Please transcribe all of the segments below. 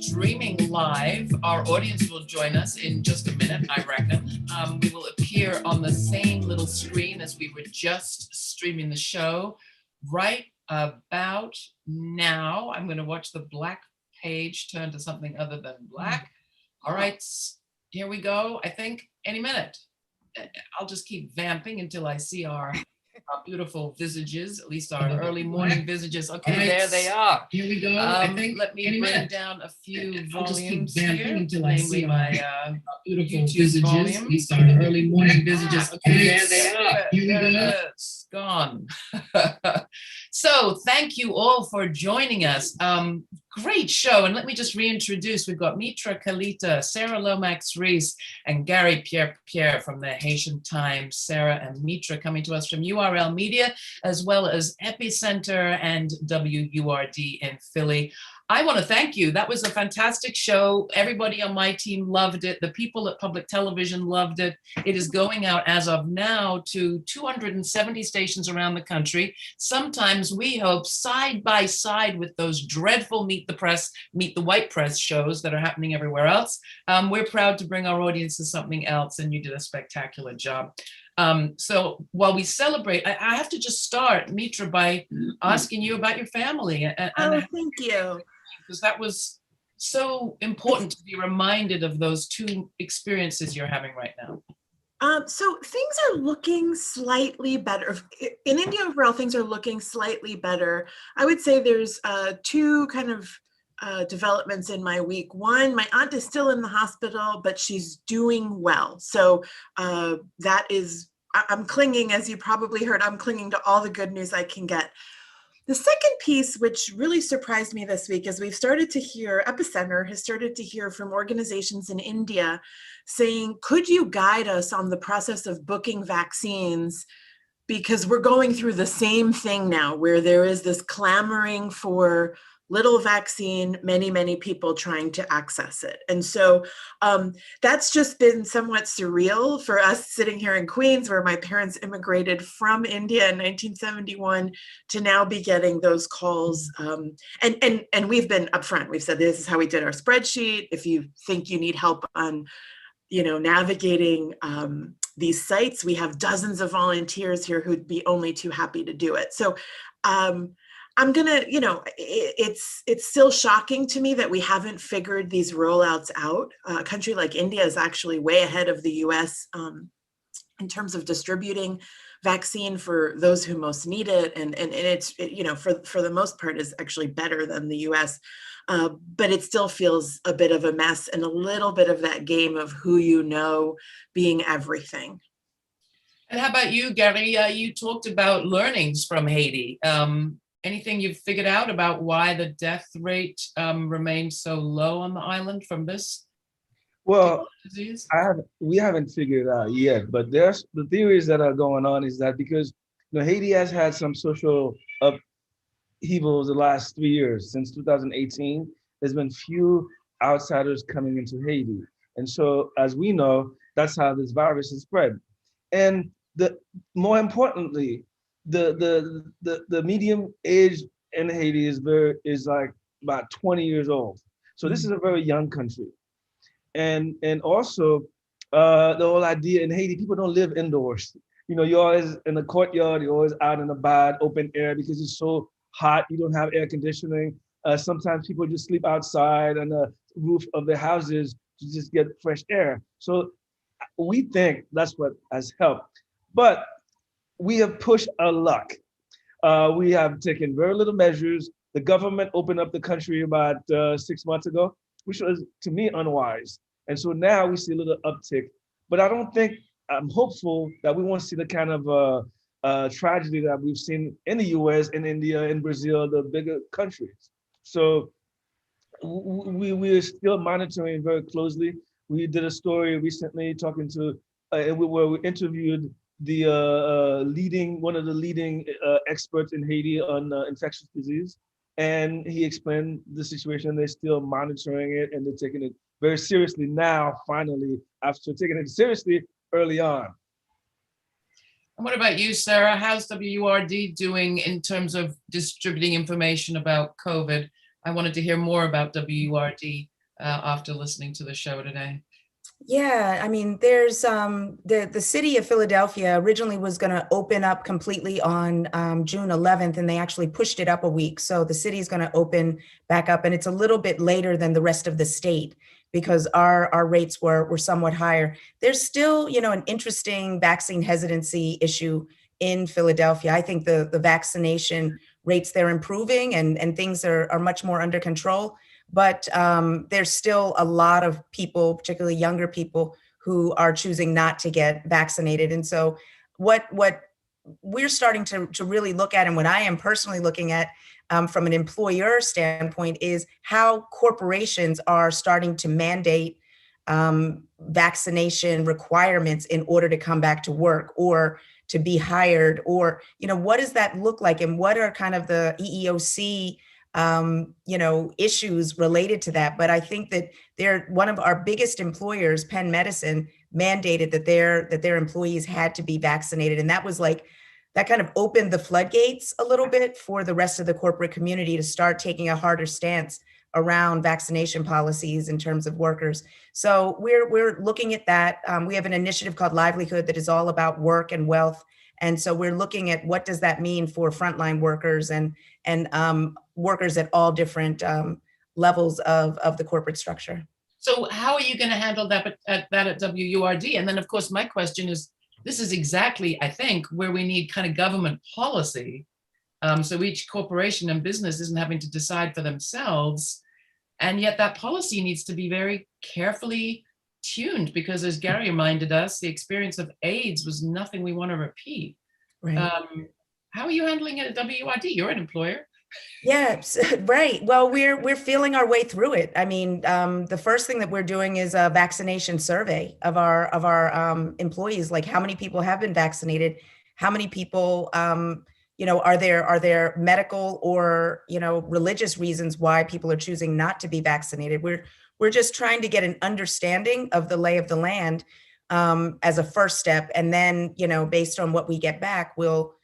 streaming live. Our audience will join us in just a minute, I reckon. We will appear on the same little screen as we were just streaming the show. Right about now, I'm going to watch the black page turn to something other than black. All right, here we go. I think any minute. I'll just keep vamping until I see our beautiful visages, at least our early morning visages. Okay, right. There they are. Here we go. I think let me bring down a few volumes here, until I see my beautiful YouTube visages, volume. At least our early morning visages. Okay, there they are. Here we go. It's gone. So thank you all for joining us. Great show. And let me just reintroduce. We've got Mitra Kalita, Sarah Lomax-Reese, and Gary Pierre from the Haitian Times. Sarah and Mitra coming to us from URL Media, as well as Epicenter and WURD in Philly. I want to thank you. That was a fantastic show. Everybody on my team loved it. The people at Public Television loved it. It is going out as of now to 270 stations around the country. Sometimes we hope side by side with those dreadful Meet the White Press shows that are happening everywhere else. We're proud to bring our audience to something else, and you did a spectacular job. So while we celebrate, I have to just start, Mitra, by asking you about your family. Thank you. Because that was so important to be reminded of those two experiences you're having right now. So things are looking slightly better. In India overall, things are looking slightly better. I would say there's two kind of developments in my week. One, my aunt is still in the hospital, but she's doing well. So that is, I'm clinging, as you probably heard, I'm clinging to all the good news I can get. The second piece, which really surprised me this week, is we've started to hear, Epicenter has started to hear from organizations in India saying, could you guide us on the process of booking vaccines? Because we're going through the same thing now, where there is this clamoring for little vaccine, many people trying to access it. And so that's just been somewhat surreal for us sitting here in Queens, where my parents immigrated from India in 1971 to now be getting those calls. And we've been upfront. We've said, this is how we did our spreadsheet. If you think you need help on, navigating these sites, we have dozens of volunteers here who'd be only too happy to do it. So I'm gonna, it's still shocking to me that we haven't figured these rollouts out. A country like India is actually way ahead of the US in terms of distributing vaccine for those who most need it. And it's, for the most part is actually better than the US. But it still feels a bit of a mess, and a little bit of that game of who being everything. And how about you, Gary? You talked about learnings from Haiti. Anything you've figured out about why the death rate remains so low on the island from this disease? We haven't figured it out yet, but there's the theories that are going on is that because Haiti has had some social upheavals the last 3 years. Since 2018, there's been few outsiders coming into Haiti. And so, as we know, that's how this virus is spread. And more importantly, the medium age in Haiti is like about 20 years old. So this is a very young country. And also the whole idea in Haiti, people don't live indoors. You're always in the courtyard, you're always out in the bad open air because it's so hot, you don't have air conditioning. Sometimes people just sleep outside on the roof of their houses to just get fresh air. So we think that's what has helped. But we have pushed our luck. We have taken very little measures. The government opened up the country about 6 months ago, which was, to me, unwise. And so now we see a little uptick. But I'm hopeful that we won't see the kind of tragedy that we've seen in the US, in India, in Brazil, the bigger countries. So we're still monitoring very closely. We did a story recently talking to, where we interviewed one of the leading experts in Haiti on infectious disease. And he explained the situation. They're still monitoring it, and they're taking it very seriously now, finally, after taking it seriously early on. And what about you, Sarah? How's WURD doing in terms of distributing information about COVID? I wanted to hear more about WURD after listening to the show today. Yeah, I mean, there's the city of Philadelphia originally was going to open up completely on June 11th, and they actually pushed it up a week. So the city is going to open back up, and it's a little bit later than the rest of the state because our rates were somewhat higher. There's still, an interesting vaccine hesitancy issue in Philadelphia. I think the vaccination rates, they're improving and things are much more under control. But there's still a lot of people, particularly younger people, who are choosing not to get vaccinated. And so what we're starting to really look at, and what I am personally looking at from an employer standpoint, is how corporations are starting to mandate vaccination requirements in order to come back to work or to be hired, or, what does that look like? And what are kind of the EEOC issues related to that. But I think that they're one of our biggest employers, Penn Medicine, mandated that their employees had to be vaccinated. And that was like, that kind of opened the floodgates a little bit for the rest of the corporate community to start taking a harder stance around vaccination policies in terms of workers. So we're looking at that. We have an initiative called Livelihood that is all about work and wealth. And so we're looking at what does that mean for frontline workers and workers at all different levels of the corporate structure. So how are you going to handle that at WURD? And then, of course, my question is, this is exactly, I think, where we need kind of government policy. So each corporation and business isn't having to decide for themselves. And yet that policy needs to be very carefully tuned, because as Gary reminded us, the experience of AIDS was nothing we want to repeat. Right. How are you handling it at WURD? You're an employer. Yeah, right. Well, we're feeling our way through it. I mean, the first thing that we're doing is a vaccination survey of our employees. Like, how many people have been vaccinated? How many people, are there medical or religious reasons why people are choosing not to be vaccinated? We're just trying to get an understanding of the lay of the land as a first step, and then based on what we get back, we'll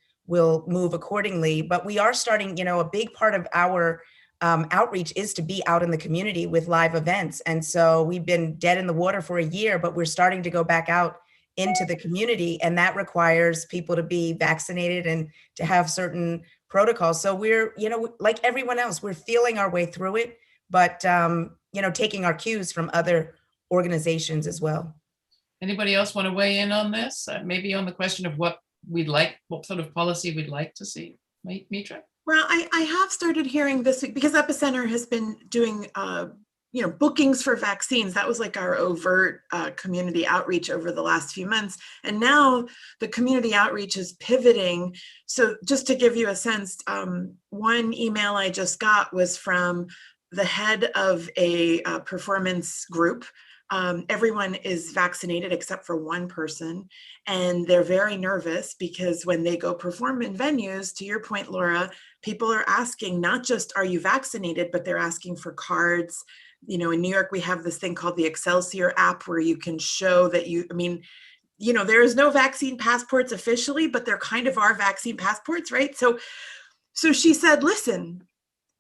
move accordingly. But we are starting, a big part of our outreach is to be out in the community with live events. And so we've been dead in the water for a year, but we're starting to go back out into the community. And that requires people to be vaccinated and to have certain protocols. So we're, like everyone else, we're feeling our way through it, but, taking our cues from other organizations as well. Anybody else want to weigh in on this? Maybe on the question of what sort of policy we'd like to see, Mitra? Well, I have started hearing this week, because Epicenter has been doing, bookings for vaccines. That was like our overt community outreach over the last few months. And now the community outreach is pivoting. So just to give you a sense, one email I just got was from the head of a performance group. Everyone is vaccinated except for one person, and they're very nervous because when they go perform in venues, to your point, Laura, people are asking not just, are you vaccinated, but they're asking for cards. In New York, we have this thing called the Excelsior app where you can show that there is no vaccine passports officially, but there kind of are vaccine passports, right? So she said, listen,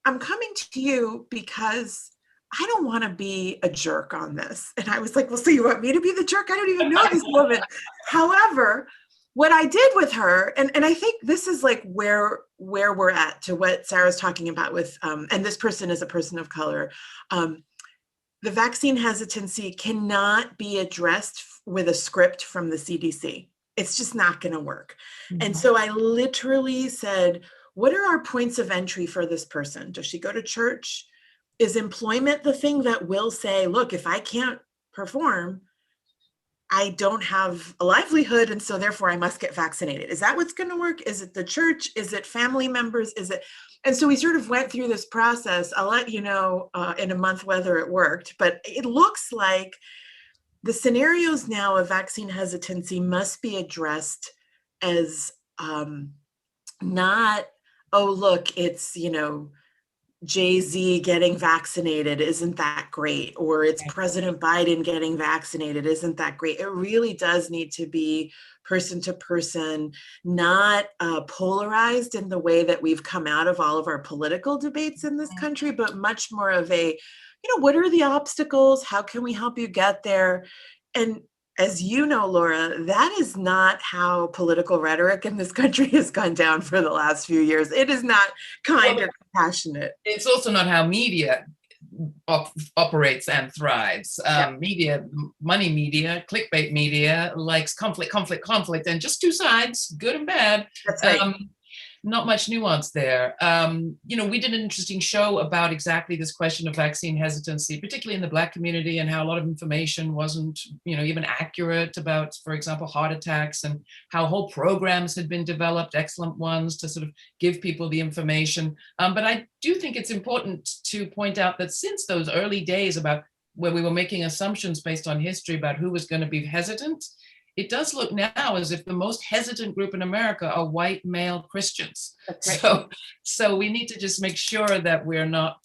I'm coming to you because I don't want to be a jerk on this. And I was like, well, so you want me to be the jerk? I don't even know this woman. However, what I did with her, and I think this is like where we're at to what Sarah's talking about with, and this person is a person of color. The vaccine hesitancy cannot be addressed with a script from the CDC. It's just not going to work. Mm-hmm. And so I literally said, what are our points of entry for this person? Does she go to church? Is employment the thing that will say, look, if I can't perform, I don't have a livelihood, and so therefore I must get vaccinated? Is that what's going to work? Is it the church? Is it family members? Is it? And so we sort of went through this process. I'll let you know in a month whether it worked, but it looks like the scenarios now of vaccine hesitancy must be addressed as not, oh, look, it's, Jay-Z getting vaccinated, isn't that great? Or it's President Biden getting vaccinated, isn't that great? It really does need to be person to person, not polarized in the way that we've come out of all of our political debates in this country, but much more of a, what are the obstacles? How can we help you get there? And as you know, Laura, that is not how political rhetoric in this country has gone down for the last few years. It is not kind or compassionate. It's also not how media operates and thrives. Media, money media, clickbait media likes conflict, and just two sides, good and bad. That's right. Not much nuance there. We did an interesting show about exactly this question of vaccine hesitancy, particularly in the Black community, and how a lot of information wasn't, even accurate about, for example, heart attacks, and how whole programs had been developed, excellent ones, to sort of give people the information. But I do think it's important to point out that since those early days about where we were making assumptions based on history about who was going to be hesitant, it does look now as if the most hesitant group in America are white male Christians. Right. So we need to just make sure that we're not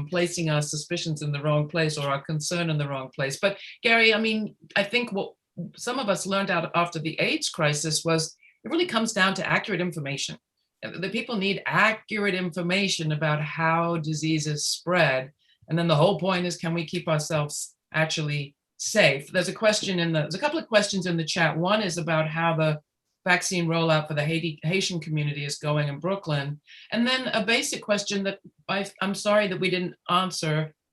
placing our suspicions in the wrong place or our concern in the wrong place. But Gary, I think what some of us learned out after the AIDS crisis was it really comes down to accurate information. The people need accurate information about how diseases spread. And then the whole point is, can we keep ourselves actually safe? There's a couple of questions in the chat. One is about how the vaccine rollout for the Haitian community is going in Brooklyn. And then a basic question that I'm sorry that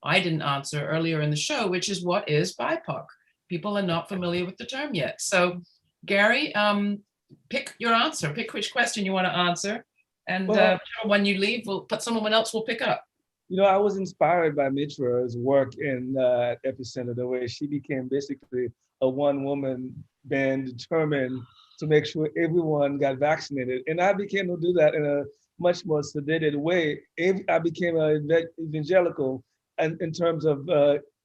I didn't answer earlier in the show, which is, what is BIPOC? People are not familiar with the term yet. So Gary, pick your answer, pick which question you want to answer. And when you leave, someone else will pick up. I was inspired by Mitra's work in Epicenter, the way she became basically a one-woman band determined to make sure everyone got vaccinated. And I became to do that in a much more sedated way. I became an evangelical in terms of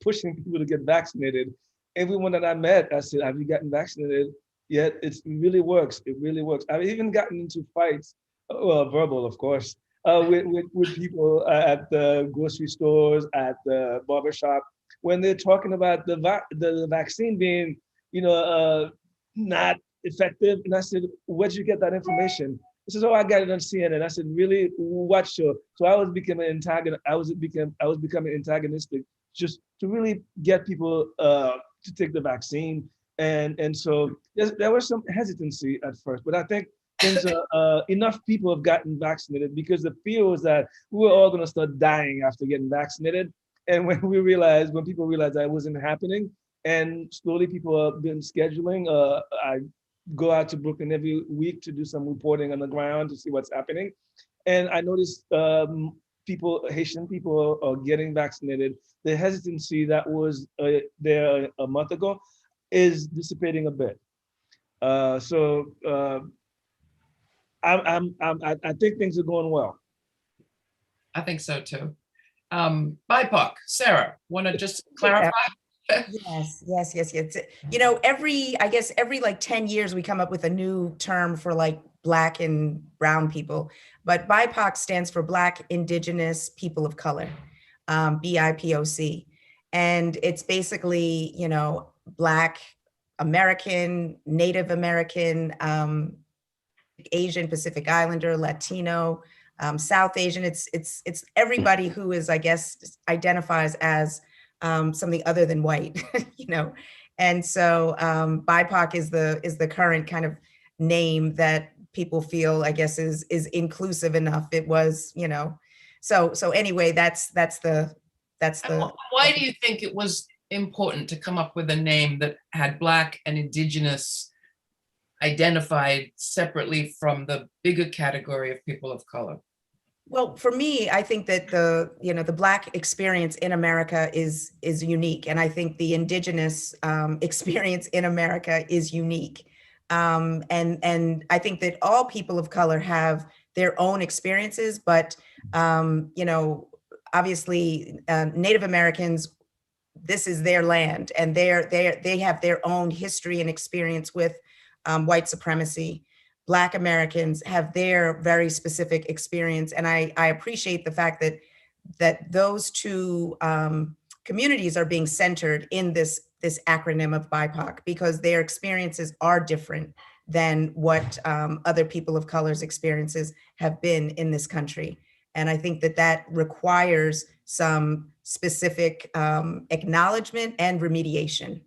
pushing people to get vaccinated. Everyone that I met, I said, have you gotten vaccinated yet? It really works. It really works. I've even gotten into fights, verbal, of course, with people at the grocery stores, at the barbershop, when they're talking about the vaccine being, not effective. And I said, where'd you get that information? He says, oh, I got it on CNN. I said, really? What show? So I was becoming antagonistic, just to really get people to take the vaccine. And so there was some hesitancy at first, but I think enough people have gotten vaccinated, because the fear was that we were all going to start dying after getting vaccinated. And when people realized that it wasn't happening, and slowly people have been scheduling, I go out to Brooklyn every week to do some reporting on the ground to see what's happening. And I noticed Haitian people are getting vaccinated. The hesitancy that was there a month ago is dissipating a bit. I think things are going well. I think so too. BIPOC, Sarah, want to just clarify? Yes. Every like 10 years we come up with a new term for like Black and brown people, but BIPOC stands for Black, Indigenous, People of Color, BIPOC. And it's basically, Black American, Native American, Asian, Pacific Islander, Latino, South Asian. It's everybody who is, I guess, identifies as something other than white, And so BIPOC is the current kind of name that people feel, I guess, is inclusive enough. It was, So anyway, that's the. Why do you think it was important to come up with a name that had Black and Indigenous identified separately from the bigger category of people of color? Well, for me, I think that the Black experience in America is unique, and I think the Indigenous experience in America is unique, and I think that all people of color have their own experiences, but obviously, Native Americans, this is their land, and they have their own history and experience with white supremacy. Black Americans have their very specific experience. And I appreciate the fact that those two communities are being centered in this acronym of BIPOC, because their experiences are different than what other people of color's experiences have been in this country. And I think that requires some specific acknowledgement and remediation.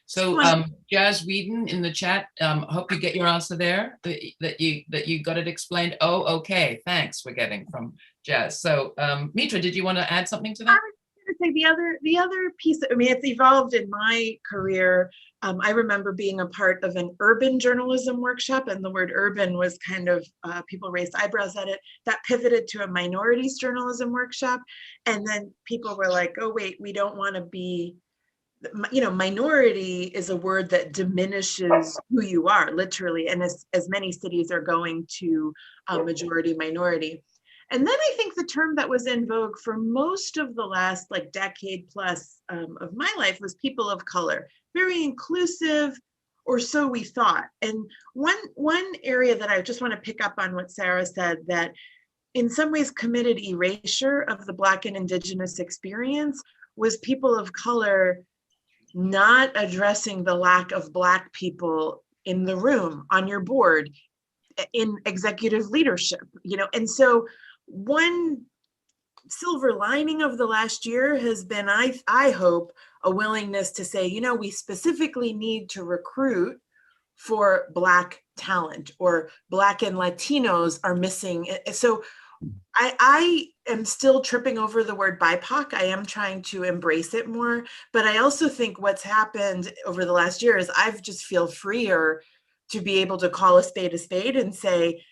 So Jazz Whedon in the chat, hope you get your answer there, that you got it explained. Oh, okay, thanks, we're getting from Jazz. So Mitra, did you want to add something to that? I was going to say the other piece, I mean, it's evolved in my career. I remember being a part of an urban journalism workshop, and the word urban was kind of, people raised eyebrows at it. That pivoted to a minorities journalism workshop. And then people were like, oh, wait, we don't want to be, you know, minority is a word that diminishes who you are, literally. And as many cities are going to majority minority. And then I think the term that was in vogue for most of the last like decade plus of my life was people of color, very inclusive, or so we thought. And one area that I just want to pick up on what Sarah said, that in some ways committed erasure of the Black and Indigenous experience was people of color not addressing the lack of Black people in the room, on your board, in executive leadership, you know. And so one silver lining of the last year has been, I hope, a willingness to say, you know, we specifically need to recruit for Black talent, or Black and Latinos are missing. So I am still tripping over the word BIPOC. I am trying to embrace it more, but I also think what's happened over the last year is I've just feel freer to be able to call a spade and say,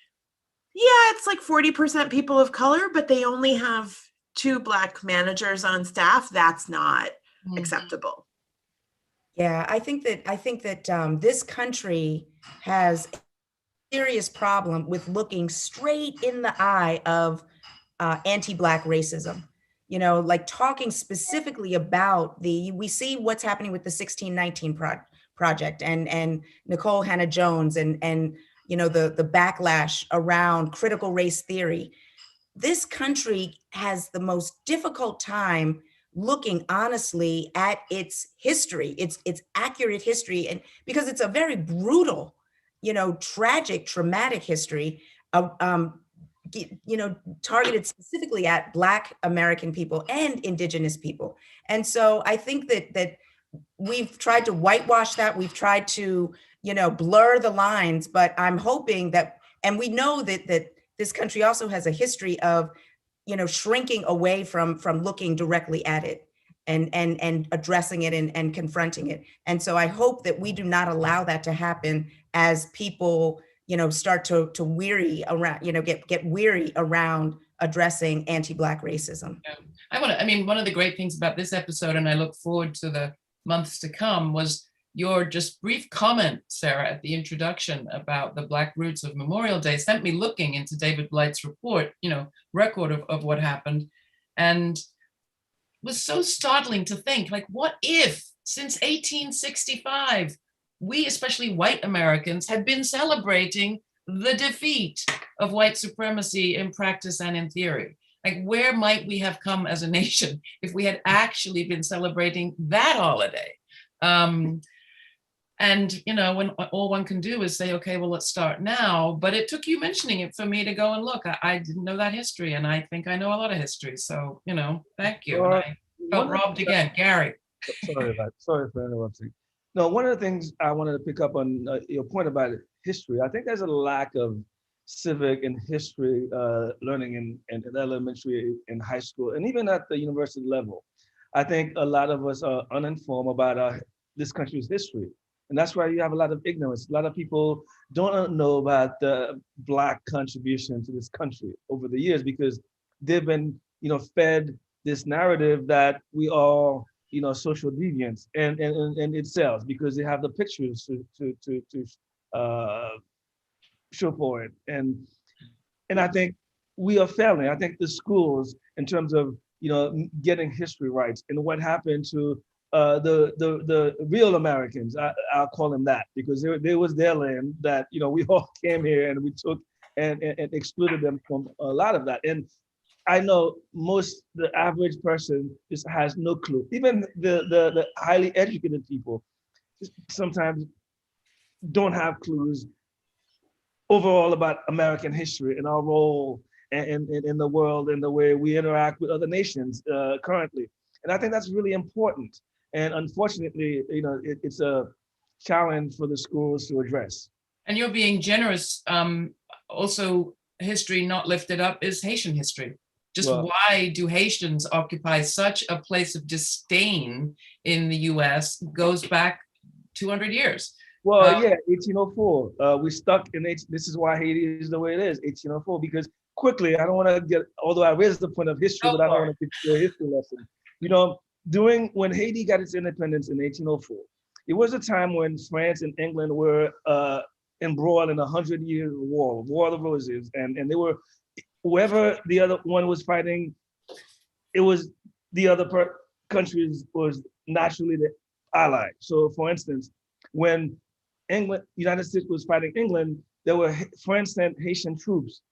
yeah, it's like 40% people of color, but they only have 2 Black managers on staff. That's not acceptable. Yeah, I think that this country has serious problem with looking straight in the eye of anti-Black racism. You know, like talking specifically about we see what's happening with the 1619 project and Nicole Hannah-Jones and you know, the backlash around critical race theory. This country has the most difficult time looking honestly at its history, its accurate history, and because it's a very brutal, you know, tragic, traumatic history, you know, targeted specifically at Black American people and Indigenous people. And so I think that we've tried to whitewash that. We've tried to, you know, blur the lines, but I'm hoping that, and we know that this country also has a history of, you know, shrinking away from looking directly at it and addressing it and confronting it. And so I hope that we do not allow that to happen as people, you know, start to weary around, you know, get weary around addressing anti-Black racism. Yeah. I mean, one of the great things about this episode, and I look forward to the months to come, was your just brief comment, Sarah, at the introduction about the Black roots of Memorial Day sent me looking into David Blight's report, you know, record of what happened, and was so startling to think, like, what if since 1865, we, especially white Americans, had been celebrating the defeat of white supremacy in practice and in theory? Like, where might we have come as a nation if we had actually been celebrating that holiday? And, you know, when all one can do is say, okay, well, let's start now. But it took you mentioning it for me to go and look. I didn't know that history, and I think I know a lot of history. So, you know, thank you. And I felt robbed again. Gary. Sorry for interrupting. No, one of the things I wanted to pick up on your point about history, I think there's a lack of civic and history learning in elementary and high school, and even at the university level. I think a lot of us are uninformed about this country's history. And that's why you have a lot of ignorance. A lot of people don't know about the Black contribution to this country over the years, because they've been, you know, fed this narrative that we are, you know, social deviants, and it sells because they have the pictures to show for it. And I think we are failing. I think the schools, in terms of, you know, getting history rights and what happened to the real Americans, I'll call them that, because there was their land that, you know, we all came here and we took and excluded them from a lot of that. And I know the average person just has no clue. Even the highly educated people sometimes don't have clues overall about American history and our role in the world and the way we interact with other nations currently. And I think that's really important. And unfortunately, it's a challenge for the schools to address. And you're being generous. Also, history not lifted up is Haitian history. Just Well, why do Haitians occupy such a place of disdain in the US goes back 200 years. Well, yeah, 1804. We stuck in this is why Haiti is the way it is, 1804, because quickly, I don't want to get, although I raised the point of history, but I don't want to get to a history lesson. When Haiti got its independence in 1804, it was a time when France and England were embroiled in a 100-year war of the Roses, and they were, whoever the other one was fighting, it was the other countries was naturally the ally. So for instance, when United States was fighting England, there were French sent Haitian troops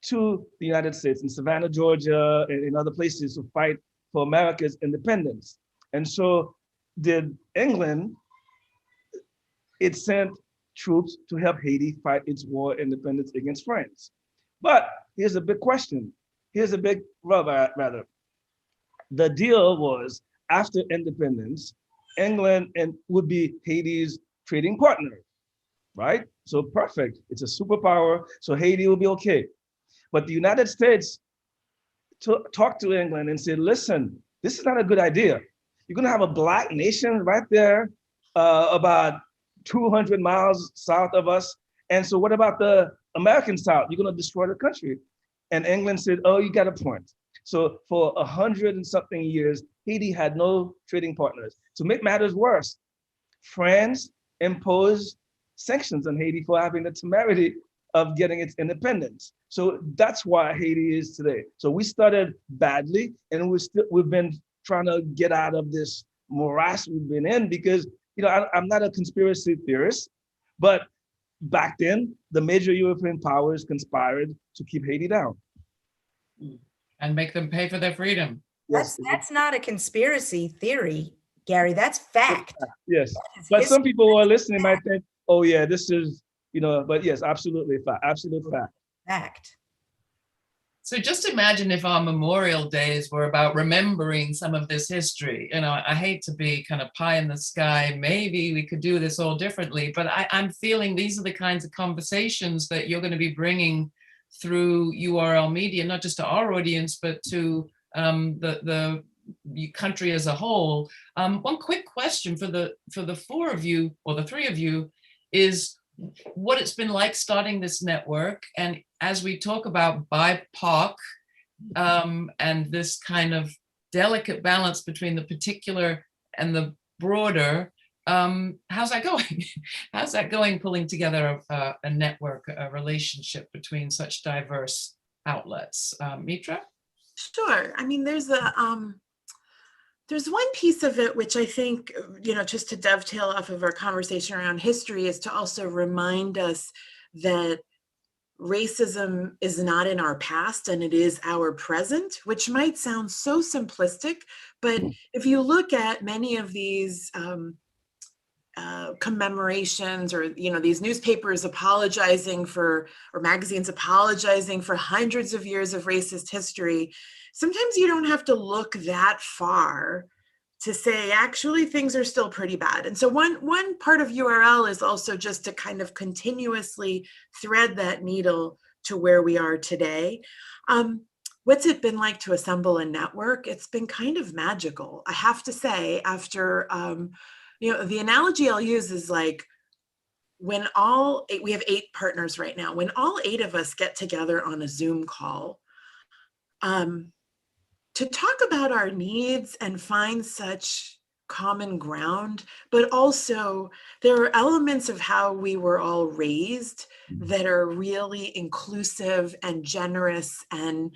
to the United States in Savannah, Georgia, and in other places to fight for America's independence. And so did England, it sent troops to help Haiti fight its war of independence against France. But here's a big question. Here's a big rub, rather. The deal was after independence, England would be Haiti's trading partner, right? So perfect, it's a superpower, so Haiti will be okay. But the United States talked to England and said, listen, this is not a good idea. You're gonna have a Black nation right there about 200 miles south of us. And so what about the American South? You're gonna destroy the country. And England said, oh, you got a point. So for 100 and something years, Haiti had no trading partners. To make matters worse, France imposed sanctions on Haiti for having the temerity of getting its independence. So that's why Haiti is today. So we started badly, and we've been trying to get out of this morass we've been in because, I'm not a conspiracy theorist, but back then, the major European powers conspired to keep Haiti down. And make them pay for their freedom. Yes. That's not a conspiracy theory, Gary. That's fact. Yes, That is but some history. people who are listening might think, oh yeah, this is, but yes, absolutely fact, absolute fact. Fact. So just imagine if our Memorial Days were about remembering some of this history. I hate to be kind of pie in the sky. Maybe we could do this all differently, but I'm feeling these are the kinds of conversations that you're going to be bringing through URL Media, not just to our audience, but to the country as a whole. One quick question for the four of you, or the three of you, is what it's been like starting this network. And as we talk about BIPOC and this kind of delicate balance between the particular and the broader, how's that going? How's that going, pulling together a network, a relationship between such diverse outlets? Mitra? Sure. I mean, there's one piece of it which I think, just to dovetail off of our conversation around history, is to also remind us that racism is not in our past and it is our present, which might sound so simplistic, but if you look at many of these commemorations or these newspapers apologizing for, or magazines apologizing for hundreds of years of racist history, sometimes you don't have to look that far to say actually things are still pretty bad. And so one part of URL is also just to kind of continuously thread that needle to where we are today. What's it been like to assemble a network? It's been kind of magical, I have to say. After the analogy I'll use is like when we have 8 partners right now, when all 8 of us get together on a Zoom call to talk about our needs and find such common ground, but also there are elements of how we were all raised that are really inclusive and generous. And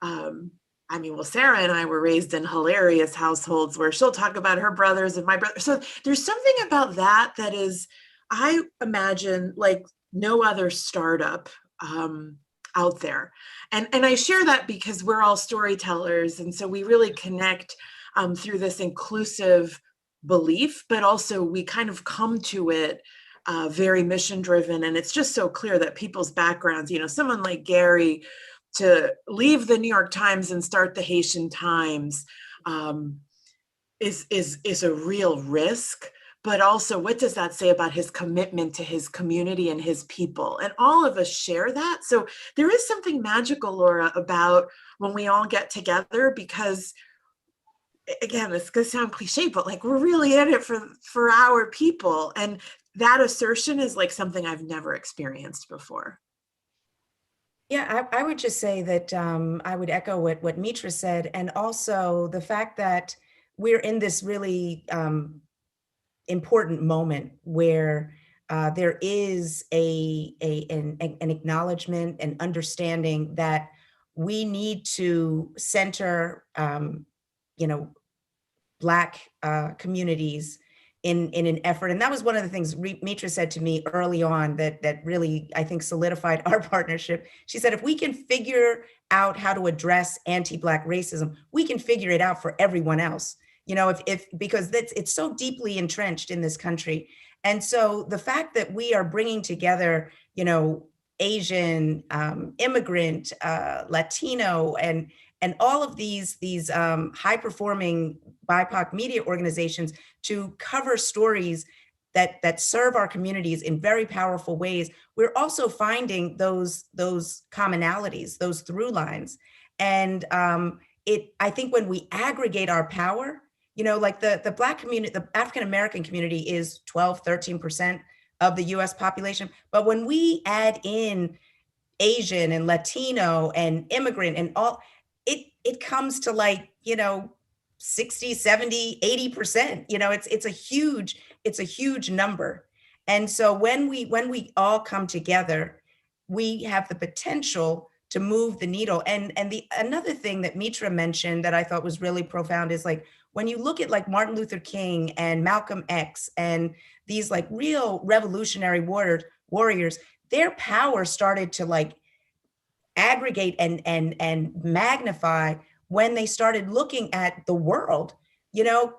Sarah and I were raised in hilarious households where she'll talk about her brothers and my brother. So there's something about that is, I imagine, like no other startup out there. And I share that because we're all storytellers. And so we really connect through this inclusive belief, but also we kind of come to it very mission driven. And it's just so clear that people's backgrounds, someone like Gary, to leave the New York Times and start the Haitian Times is a real risk. But also, what does that say about his commitment to his community and his people? And all of us share that. So there is something magical, Laura, about when we all get together, because again, it's going to sound cliche, but like we're really in it for our people. And that assertion is like something I've never experienced before. Yeah, I would just say that I would echo what Mitra said, and also the fact that we're in this really important moment where there is an acknowledgement and understanding that we need to center, Black communities in an effort. And that was one of the things Mitra said to me early on that really, I think, solidified our partnership. She said, if we can figure out how to address anti-Black racism, we can figure it out for everyone else. Because it's so deeply entrenched in this country. And so the fact that we are bringing together, Asian, immigrant, Latino, and all of these high performing BIPOC media organizations to cover stories that serve our communities in very powerful ways, we're also finding those commonalities, those through lines. And I think when we aggregate our power, like the Black community, the African-American community is 12, 13% of the US population. But when we add in Asian and Latino and immigrant and all, it comes to like, 60, 70, 80%, it's a huge number. And so when we all come together, we have the potential to move the needle. And another thing that Mitra mentioned that I thought was really profound is like, when you look at like Martin Luther King and Malcolm X and these like real revolutionary warriors, their power started to like aggregate and magnify when they started looking at the world.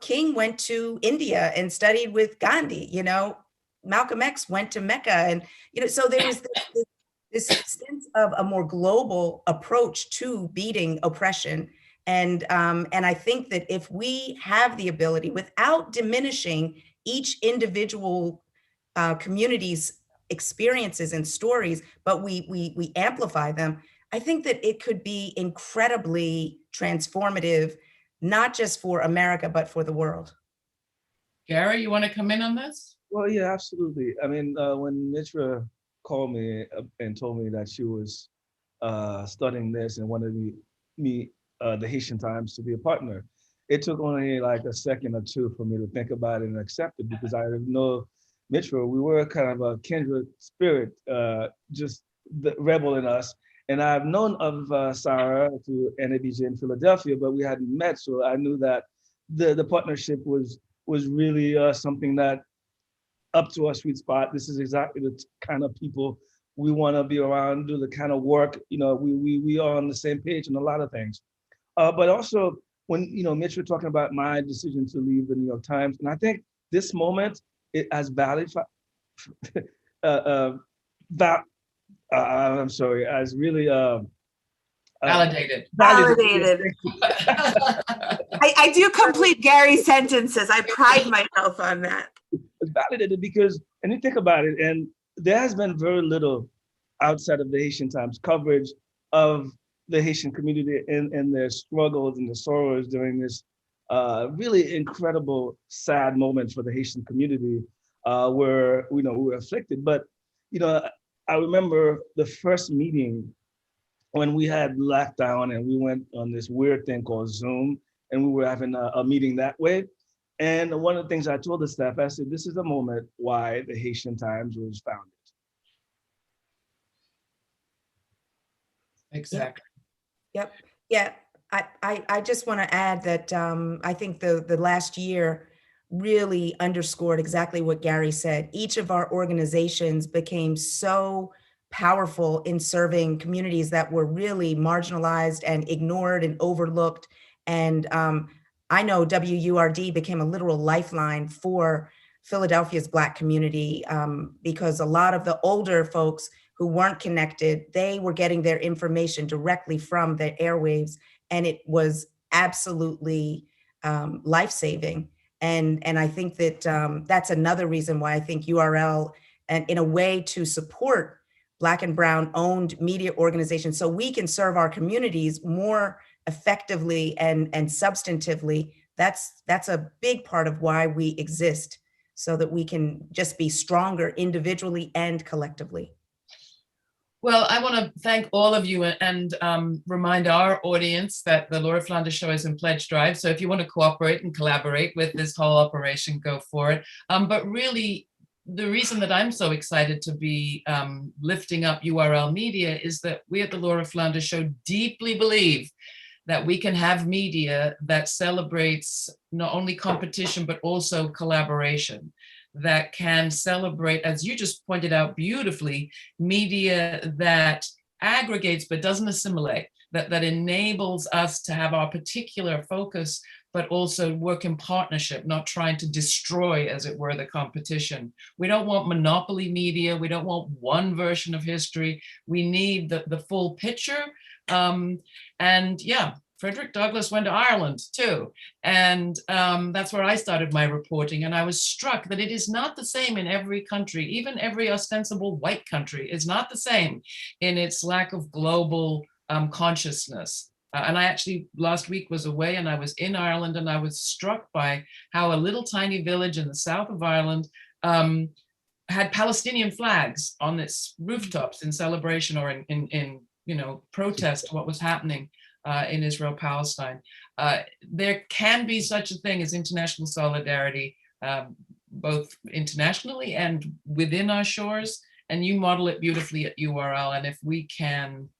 King went to India and studied with Gandhi, Malcolm X went to Mecca. And, so there was this sense of a more global approach to beating oppression. And I think that if we have the ability, without diminishing each individual community's experiences and stories, but we amplify them, I think that it could be incredibly transformative, not just for America, but for the world. Gary, you want to come in on this? Well, yeah, absolutely. I mean, when Mitra called me and told me that she was studying this and wanted me the Haitian Times to be a partner, it took only like a second or two for me to think about it and accept it, because I know Mitra, we were kind of a kindred spirit, just the rebel in us. And I've known of Sarah through NABJ in Philadelphia, but we hadn't met. So I knew that the partnership was really something that up to our sweet spot. This is exactly the kind of people we want to be around, do the kind of work, we are on the same page on a lot of things. But also when, Mitch, were talking about my decision to leave the New York Times, and I think this moment, it has I'm sorry, as really Validated. I do complete Gary's sentences. I pride myself on that. It's validated because, and you think about it, and there has been very little outside of the Haitian Times coverage of the Haitian community and their struggles and the sorrows during this really incredible, sad moment for the Haitian community, where we were afflicted. But I remember the first meeting when we had lockdown and we went on this weird thing called Zoom, and we were having a meeting that way. And one of the things I told the staff, I said, this is the moment why the Haitian Times was founded. Exactly. Yep. Yeah. I just want to add that I think the last year really underscored exactly what Gary said. Each of our organizations became so powerful in serving communities that were really marginalized and ignored and overlooked. And I know WURD became a literal lifeline for Philadelphia's Black community, because a lot of the older folks who weren't connected, they were getting their information directly from the airwaves, and it was absolutely life-saving. And I think that that's another reason why I think URL, and in a way to support Black and Brown owned media organizations so we can serve our communities more effectively and substantively. That's a big part of why we exist, so that we can just be stronger individually and collectively. Well, I want to thank all of you and remind our audience that the Laura Flanders Show is in pledge drive. So if you want to cooperate and collaborate with this whole operation, go for it. But really, the reason that I'm so excited to be lifting up URL Media is that we at the Laura Flanders Show deeply believe that we can have media that celebrates not only competition, but also collaboration, that can celebrate, as you just pointed out beautifully, media that aggregates but doesn't assimilate, that enables us to have our particular focus, but also work in partnership, not trying to destroy, as it were, the competition. We don't want monopoly media. We don't want one version of history. We need the full picture. And yeah, Frederick Douglass went to Ireland too. And that's where I started my reporting. And I was struck that it is not the same in every country, even every ostensible white country is not the same in its lack of global consciousness. And I actually last week was away and I was in Ireland, and I was struck by how a little tiny village in the south of Ireland had Palestinian flags on its rooftops in celebration or in protest to what was happening in Israel-Palestine. There can be such a thing as international solidarity, both internationally and within our shores, and you model it beautifully at URL. And if we can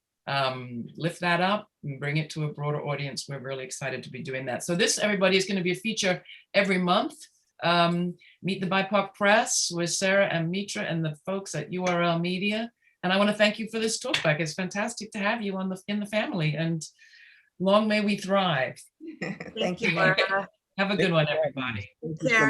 lift that up and bring it to a broader audience, we're really excited to be doing that. So this, everybody, is going to be a feature every month. Meet the BIPOC Press with Sarah and Mitra and the folks at URL Media. And I want to thank you for this talkback. It's fantastic to have you in the family, and long may we thrive. Thank you. Laura. Have a good one, everybody. Take care.